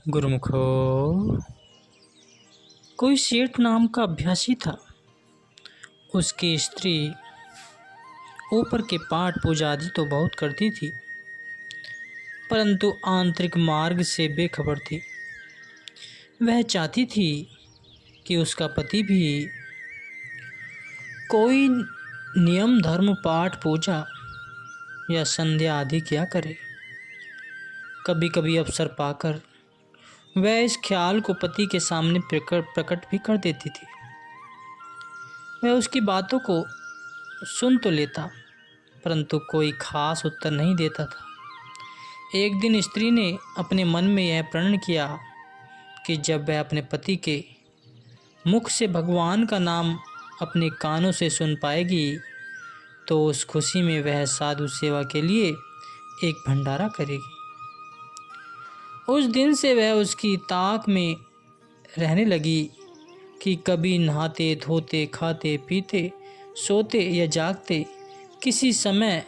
गुरुमुखो, कोई सेठ नाम का अभ्यासी था। उसकी स्त्री ऊपर के पाठ पूजा आदि तो बहुत करती थी, परंतु आंतरिक मार्ग से बेखबर थी। वह चाहती थी कि उसका पति भी कोई नियम धर्म पाठ पूजा या संध्या आदि किया करे। कभी कभी अवसर पाकर वह इस ख्याल को पति के सामने प्रकट भी कर देती थी। वह उसकी बातों को सुन तो लेता, परंतु कोई खास उत्तर नहीं देता था। एक दिन स्त्री ने अपने मन में यह प्रण किया कि जब वह अपने पति के मुख से भगवान का नाम अपने कानों से सुन पाएगी तो उस खुशी में वह साधु सेवा के लिए एक भंडारा करेगी। उस दिन से वह उसकी ताक में रहने लगी कि कभी नहाते धोते खाते पीते सोते या जागते किसी समय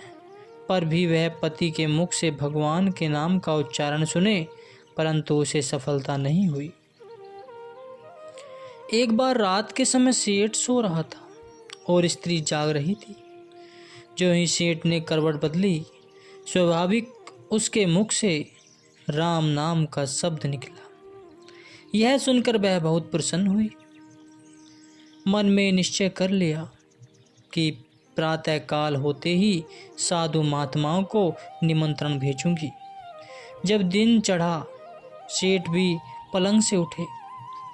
पर भी वह पति के मुख से भगवान के नाम का उच्चारण सुने, परंतु उसे सफलता नहीं हुई। एक बार रात के समय सेठ सो रहा था और स्त्री जाग रही थी। जो ही सेठ ने करवट बदली, स्वाभाविक उसके मुख से राम नाम का शब्द निकला। यह सुनकर वह बहुत प्रसन्न हुई। मन में निश्चय कर लिया कि प्रातः काल होते ही साधु महात्माओं को निमंत्रण भेजूंगी। जब दिन चढ़ा, सेठ भी पलंग से उठे,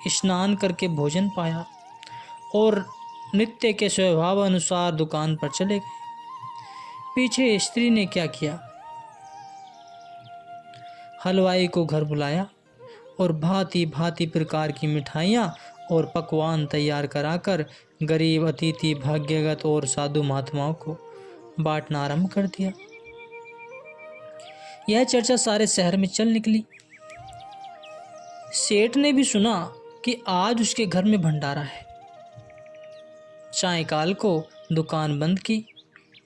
स्नान करके भोजन पाया और नित्य के स्वभाव अनुसार दुकान पर चले गए। पीछे स्त्री ने क्या किया, हलवाई को घर बुलाया और भांति भांति प्रकार की मिठाइयाँ और पकवान तैयार कराकर गरीब अतिथि भाग्यगत और साधु महात्माओं को बांटना आरंभ कर दिया। यह चर्चा सारे शहर में चल निकली। सेठ ने भी सुना कि आज उसके घर में भंडारा है। सायंकाल को दुकान बंद की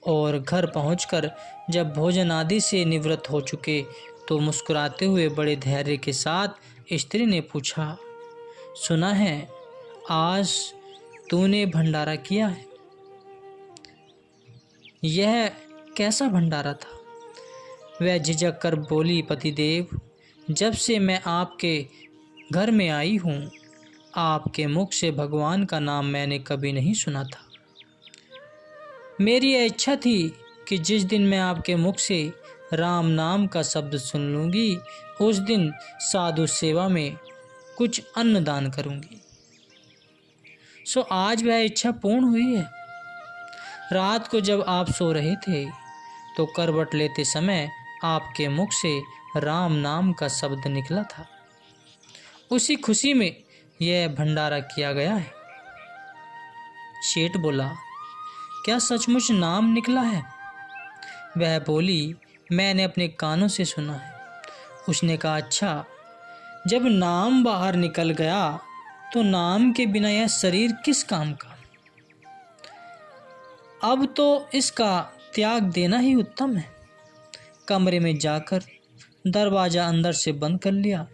और घर पहुंचकर जब भोजन आदि से निवृत्त हो चुके तो मुस्कुराते हुए बड़े धैर्य के साथ स्त्री ने पूछा, सुना है आज तूने भंडारा किया है? यह कैसा भंडारा था? वह झिझक कर बोली, पतिदेव, जब से मैं आपके घर में आई हूँ, आपके मुख से भगवान का नाम मैंने कभी नहीं सुना था। मेरी यह इच्छा थी कि जिस दिन मैं आपके मुख से राम नाम का शब्द सुन लूँगी, उस दिन साधु सेवा में कुछ अन्न दान करूँगी। सो आज वह इच्छा पूर्ण हुई है। रात को जब आप सो रहे थे तो करवट लेते समय आपके मुख से राम नाम का शब्द निकला था। उसी खुशी में यह भंडारा किया गया है। सेठ बोला, क्या सचमुच नाम निकला है? वह बोली, मैंने अपने कानों से सुना है। उसने कहा, अच्छा, जब नाम बाहर निकल गया तो नाम के बिना यह शरीर किस काम का? अब तो इसका त्याग देना ही उत्तम है। कमरे में जाकर दरवाजा अंदर से बंद कर लिया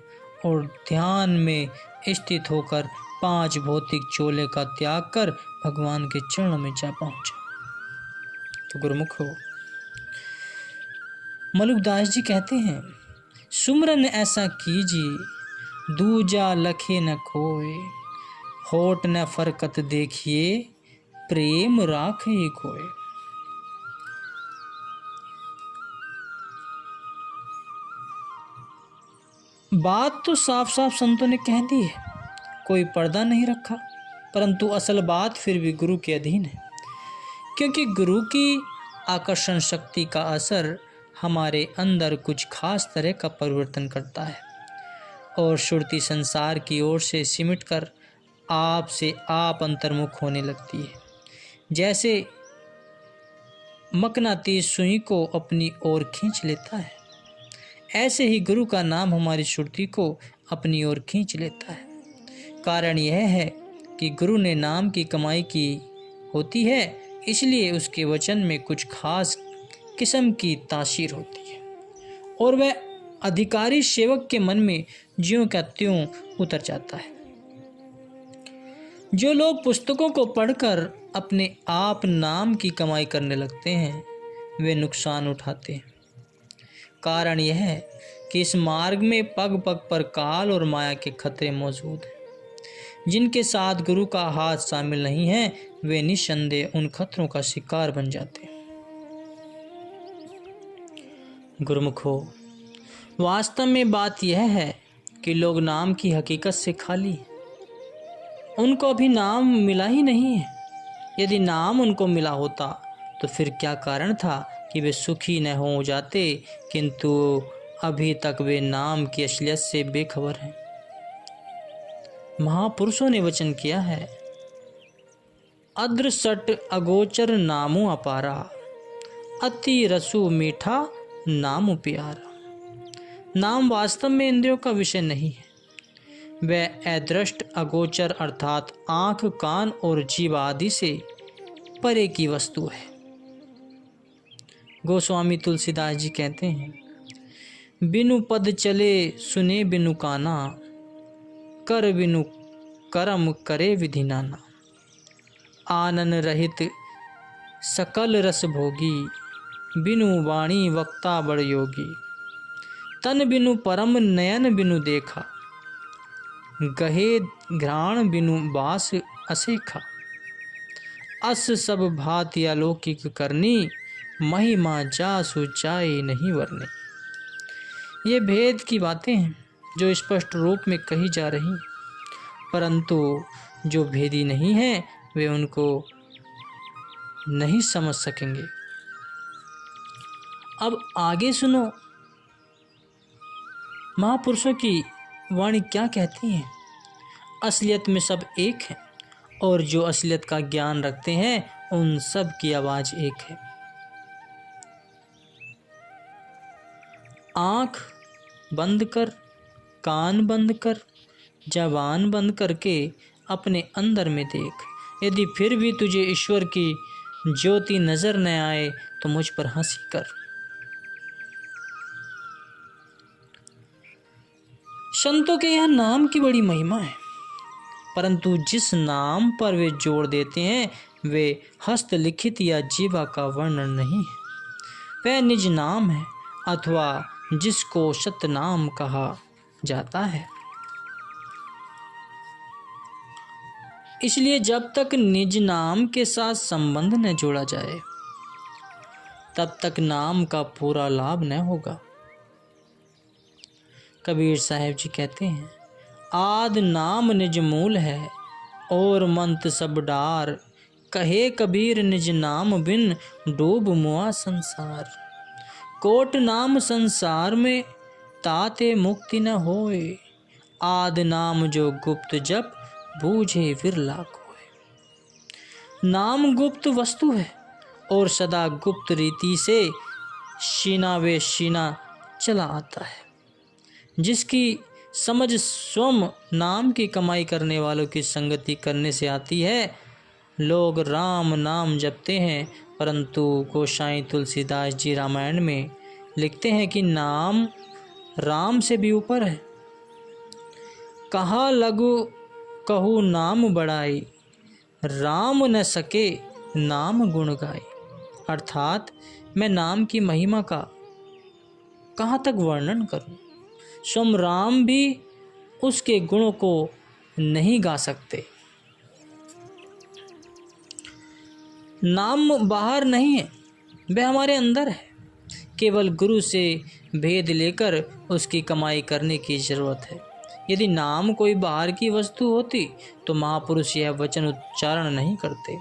और ध्यान में स्थित होकर 5 भौतिक चोले का त्याग कर भगवान के चरणों में जा पहुंचा। तो गुरुमुख हो, मलुकदास जी कहते हैं, सुमरन ऐसा कीजिए दूजा लखे न खोए, होठ न फरकत देखिए प्रेम राखे कोय। बात तो साफ साफ संतों ने कह दी है, कोई पर्दा नहीं रखा, परंतु असल बात फिर भी गुरु के अधीन है, क्योंकि गुरु की आकर्षण शक्ति का असर हमारे अंदर कुछ खास तरह का परिवर्तन करता है और श्रुति संसार की ओर से सिमट कर आप से आप अंतर्मुख होने लगती है। जैसे मकनातीस सुई को अपनी ओर खींच लेता है, ऐसे ही गुरु का नाम हमारी श्रुति को अपनी ओर खींच लेता है। कारण यह है कि गुरु ने नाम की कमाई की होती है, इसलिए उसके वचन में कुछ खास किस्म की तासीर होती है और वह अधिकारी सेवक के मन में ज्यों का त्यों उतर जाता है। जो लोग पुस्तकों को पढ़कर अपने आप नाम की कमाई करने लगते हैं वे नुकसान उठाते हैं। कारण यह है कि इस मार्ग में पग पग पर काल और माया के खतरे मौजूद हैं। जिनके साथ गुरु का हाथ शामिल नहीं है वे निस्संदेह उन खतरों का शिकार बन जाते हैं। गुरुमुखो, वास्तव में बात यह है कि लोग नाम की हकीकत से खाली हैं। उनको अभी नाम मिला ही नहीं है। यदि नाम उनको मिला होता तो फिर क्या कारण था कि वे सुखी न हो जाते, किंतु अभी तक वे नाम की असलियत से बेखबर हैं। महापुरुषों ने वचन किया है, अदृसट अगोचर नामो अपारा, अति रसु मीठा नाम प्यारा। नाम वास्तव में इंद्रियों का विषय नहीं है। वह अदृष्ट अगोचर अर्थात आँख, कान और जीव आदि से परे की वस्तु है। गोस्वामी तुलसीदास जी कहते हैं, बिनु पद चले सुने बिनु काना, कर बिनु करम करे विधि नाना। आनन रहित सकल रस भोगी, बिनु वाणी वक्ता बड़ योगी। तन बिनु परम नयन बिनु देखा, गहे घ्राण बिनु बास असेखा। अस सब भांति अलौकिक करनी, महिमा जासु जाए नहीं वरनी। ये भेद की बातें हैं जो स्पष्ट रूप में कही जा रही हैं, परंतु जो भेदी नहीं हैं वे उनको नहीं समझ सकेंगे। अब आगे सुनो, महापुरुषों की वाणी क्या कहती है। असलियत में सब एक है और जो असलियत का ज्ञान रखते हैं उन सब की आवाज़ एक है। आँख बंद कर, कान बंद कर, जबान बंद करके अपने अंदर में देख। यदि फिर भी तुझे ईश्वर की ज्योति नजर न आए तो मुझ पर हंसी कर। संतों के यहाँ नाम की बड़ी महिमा है, परंतु जिस नाम पर वे जोड़ देते हैं वे हस्तलिखित या जीवा का वर्णन नहीं है। वह निज नाम है अथवा जिसको सतनाम कहा जाता है। इसलिए जब तक निज नाम के साथ संबंध न जोड़ा जाए तब तक नाम का पूरा लाभ न होगा। कबीर साहब जी कहते हैं, आद नाम निज मूल है और मंत सब डार। कहे कबीर निज नाम बिन डूब मुआ संसार। कोट नाम संसार में ताते मुक्ति न होए। आद नाम जो गुप्त जप बूझे विरला कोय। नाम गुप्त वस्तु है और सदा गुप्त रीति से शीना वे शीना चला आता है। जिसकी समझ स्वयं नाम की कमाई करने वालों की संगति करने से आती है। लोग राम नाम जपते हैं, परंतु गोसाई तुलसीदास जी रामायण में लिखते हैं कि नाम राम से भी ऊपर है। कहा लघु कहू नाम बढ़ाई, राम न सके नाम गुण गाई। अर्थात मैं नाम की महिमा का कहाँ तक वर्णन करूं। स्वयं राम भी उसके गुणों को नहीं गा सकते। नाम बाहर नहीं है, वह हमारे अंदर है। केवल गुरु से भेद लेकर उसकी कमाई करने की जरूरत है। यदि नाम कोई बाहर की वस्तु होती तो महापुरुष यह वचन उच्चारण नहीं करते।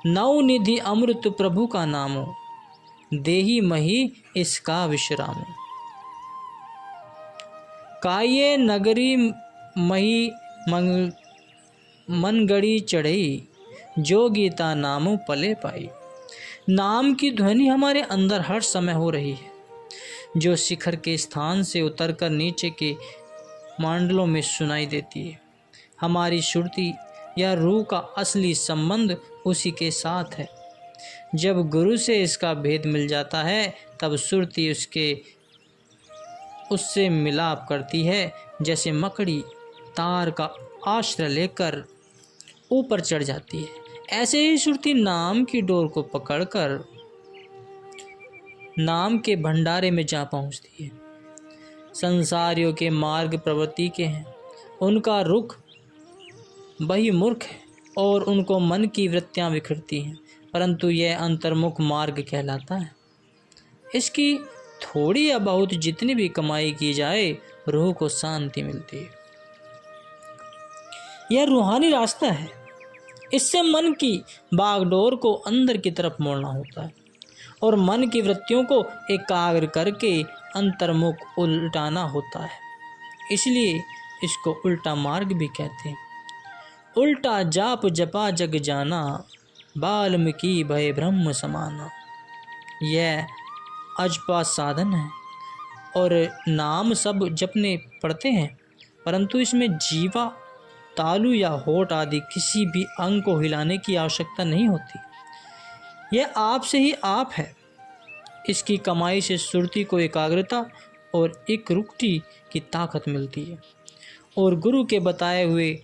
नौ निधि अमृत प्रभु का नामो, देही मही इसका विश्राम। काये नगरी मही मनगढ़ी चढ़ई, जो गीता नामो पले पाई। नाम की ध्वनि हमारे अंदर हर समय हो रही है, जो शिखर के स्थान से उतरकर नीचे के मंडलों में सुनाई देती है। हमारी श्रुति या रूह का असली संबंध उसी के साथ है। जब गुरु से इसका भेद मिल जाता है तब श्रुति उसके उससे मिलाप करती है, जैसे मकड़ी तार का आश्रय लेकर ऊपर चढ़ जाती है, ऐसे ही सुरती नाम की डोर को पकड़कर नाम के भंडारे में जा पहुंचती है। संसारियों के मार्ग प्रवृत्ति के हैं, उनका रुख बहिर्मुख है और उनको मन की वृत्तियां विखरती हैं, परंतु यह अंतर्मुख मार्ग कहलाता है। इसकी थोड़ी या बहुत जितनी भी कमाई की जाए, रूह को शांति मिलती है। यह रूहानी रास्ता है। इससे मन की बागडोर को अंदर की तरफ मोड़ना होता है और मन की वृत्तियों को एकाग्र करके अंतर्मुख उल्टाना होता है। इसलिए इसको उल्टा मार्ग भी कहते हैं। उल्टा जाप जपा जग जाना, बाल्मीकि भय ब्रह्म समाना। यह अजपा साधन है और नाम सब जपने पड़ते हैं, परंतु इसमें जीवा, तालु या होठ आदि किसी भी अंग को हिलाने की आवश्यकता नहीं होती। यह आप से ही आप है। इसकी कमाई से सुरती को एकाग्रता और एकरूपता की ताकत मिलती है और गुरु के बताए हुए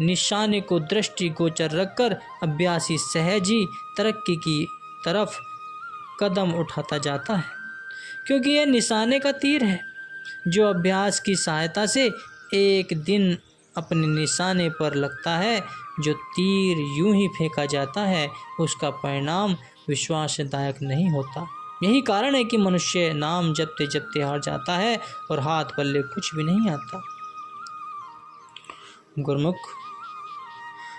निशाने को दृष्टि गोचर रखकर अभ्यासी सहज ही तरक्की की तरफ कदम उठाता जाता है, क्योंकि यह निशाने का तीर है जो अभ्यास की सहायता से एक दिन अपने निशाने पर लगता है। जो तीर यूं ही फेंका जाता है, उसका परिणाम विश्वासदायक नहीं होता। यही कारण है कि मनुष्य नाम जपते जपते हार जाता है और हाथ पल्ले कुछ भी नहीं आता। गुरुमुख,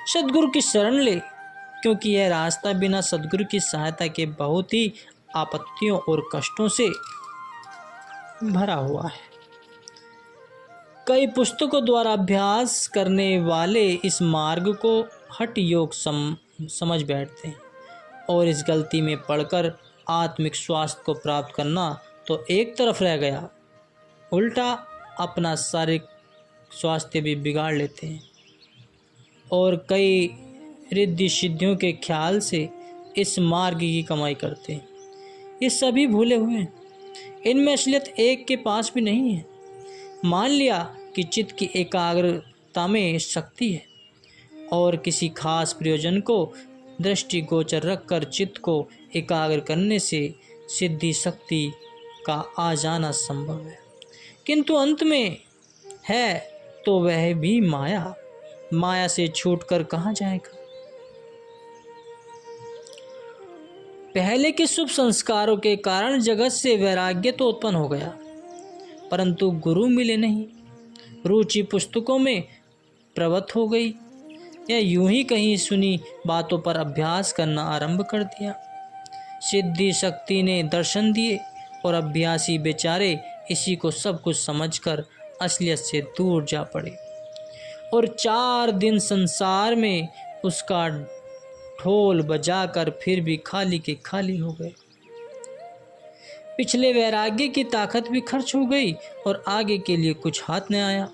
सदगुरु की शरण ले, क्योंकि यह रास्ता बिना सदगुरु की सहायता के बहुत ही आपत्तियों और कष्टों से भरा हुआ है। कई पुस्तकों द्वारा अभ्यास करने वाले इस मार्ग को हठ योग समझ बैठते हैं और इस गलती में पड़कर आत्मिक स्वास्थ्य को प्राप्त करना तो एक तरफ रह गया, उल्टा अपना शारीरिक स्वास्थ्य भी बिगाड़ लेते हैं और कई रिद्धि सिद्धियों के ख्याल से इस मार्ग की कमाई करते हैं। ये सभी भूले हुए हैं। इनमें असलियत एक के पास भी नहीं है। मान लिया कि चित्त की एकाग्रता में शक्ति है और किसी खास प्रयोजन को दृष्टि गोचर रखकर चित्त को एकाग्र करने से सिद्धि शक्ति का आ जाना संभव है, किंतु अंत में है तो वह भी माया। माया से छूटकर कहाँ जाएगा। पहले के शुभ संस्कारों के कारण जगत से वैराग्य तो उत्पन्न हो गया, परंतु गुरु मिले नहीं। रुचि पुस्तकों में प्रवृत्त हो गई या यूं ही कहीं सुनी बातों पर अभ्यास करना आरंभ कर दिया। सिद्धि शक्ति ने दर्शन दिए और अभ्यासी बेचारे इसी को सब कुछ समझकर असलियत से दूर जा पड़े और 4 दिन संसार में उसका ढोल बजाकर फिर भी खाली के खाली हो गए। पिछले वैराग्य की ताकत भी खर्च हो गई और आगे के लिए कुछ हाथ न आया।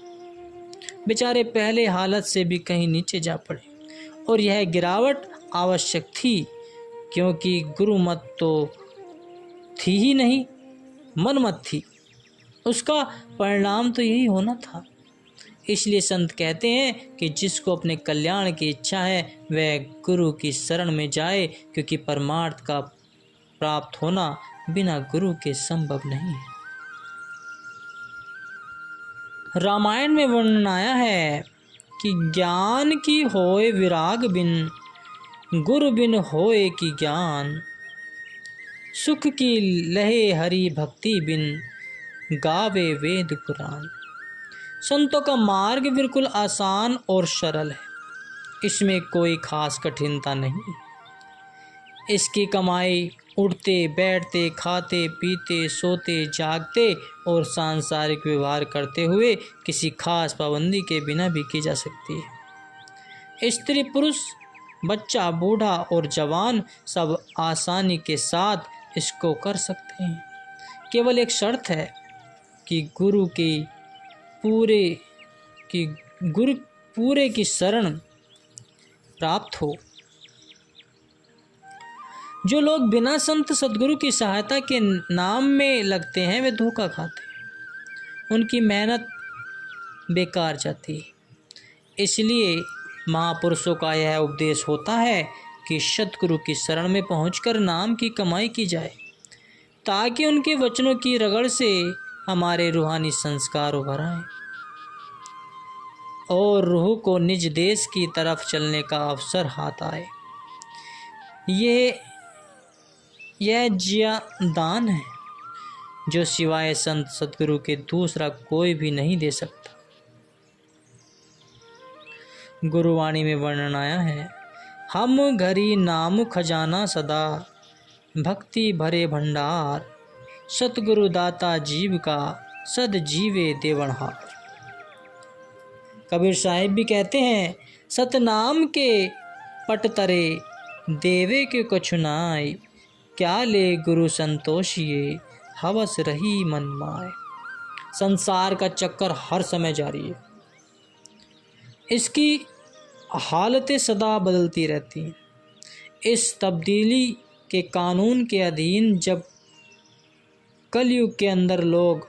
बेचारे पहले हालत से भी कहीं नीचे जा पड़े और यह गिरावट आवश्यक थी, क्योंकि गुरु मत तो थी ही नहीं, मन मत थी। उसका परिणाम तो यही होना था। इसलिए संत कहते हैं कि जिसको अपने कल्याण की इच्छा है वह गुरु की शरण में जाए, क्योंकि परमार्थ का प्राप्त होना बिना गुरु के संभव नहीं है। रामायण में वर्णन आया है कि ज्ञान की होए विराग बिन, गुरु बिन होए की ज्ञान, सुख की लहे हरि भक्ति बिन, गावे वेद पुराण। संतों का मार्ग बिल्कुल आसान और सरल है। इसमें कोई खास कठिनता नहीं। इसकी कमाई उठते बैठते खाते पीते सोते जागते और सांसारिक व्यवहार करते हुए किसी खास पाबंदी के बिना भी की जा सकती है। स्त्री पुरुष बच्चा बूढ़ा और जवान सब आसानी के साथ इसको कर सकते हैं। केवल एक शर्त है कि गुरु पूरे की शरण प्राप्त हो। जो लोग बिना संत सदगुरु की सहायता के नाम में लगते हैं वे धोखा खाते हैं। उनकी मेहनत बेकार जाती। इसलिए महापुरुषों का यह उपदेश होता है कि सतगुरु की शरण में पहुंचकर नाम की कमाई की जाए, ताकि उनके वचनों की रगड़ से हमारे रूहानी संस्कार उभर आए और रूह को निज देश की तरफ चलने का अवसर हाथ आए। यह जिया दान है जो सिवाय संत सतगुरु के दूसरा कोई भी नहीं दे सकता। गुरुवाणी में वर्णन आया है, हम घरी नाम खजाना सदा, भक्ति भरे भंडार, सतगुरु दाता जीव का, सद जीवे देवनहार। कबीर साहिब भी कहते हैं, सतनाम के पट तरे, देवे के कछु नाय, क्या ले गुरु संतोषिए, हवस रही मन माय। संसार का चक्कर हर समय जारी है, इसकी हालतें सदा बदलती रहती हैं। इस तब्दीली के कानून के अधीन जब कलयुग के अंदर लोग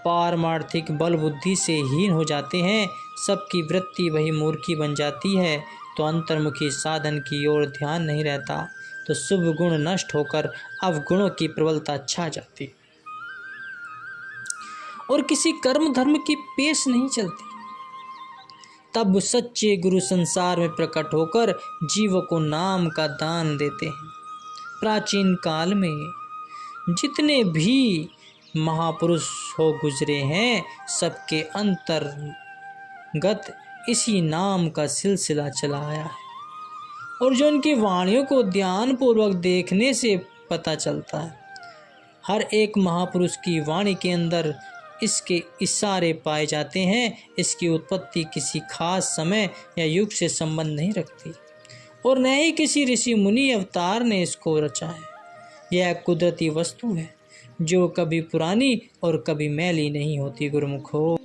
पारमार्थिक बल बुद्धि से हीन हो जाते हैं, सबकी वृत्ति वही मूर्खी बन जाती है, तो अंतर्मुखी साधन की ओर ध्यान नहीं रहता, तो शुभ गुण नष्ट होकर अवगुणों की प्रबलता छा जाती और किसी कर्म धर्म की पेश नहीं चलती। तब सच्चे गुरु संसार में प्रकट होकर जीवों को नाम का दान देते हैं। प्राचीन काल में जितने भी महापुरुष हो गुजरे हैं, सबके अंतर्गत इसी नाम का सिलसिला चला आया है, और जो उनकी वाणियों को ध्यानपूर्वक देखने से पता चलता है। हर एक महापुरुष की वाणी के अंदर इसके इशारे पाए जाते हैं। इसकी उत्पत्ति किसी खास समय या युग से संबंध नहीं रखती, और न ही किसी ऋषि मुनि अवतार ने इसको रचा है। यह कुदरती वस्तु है जो कभी पुरानी और कभी मैली नहीं होती। गुरुमुखो।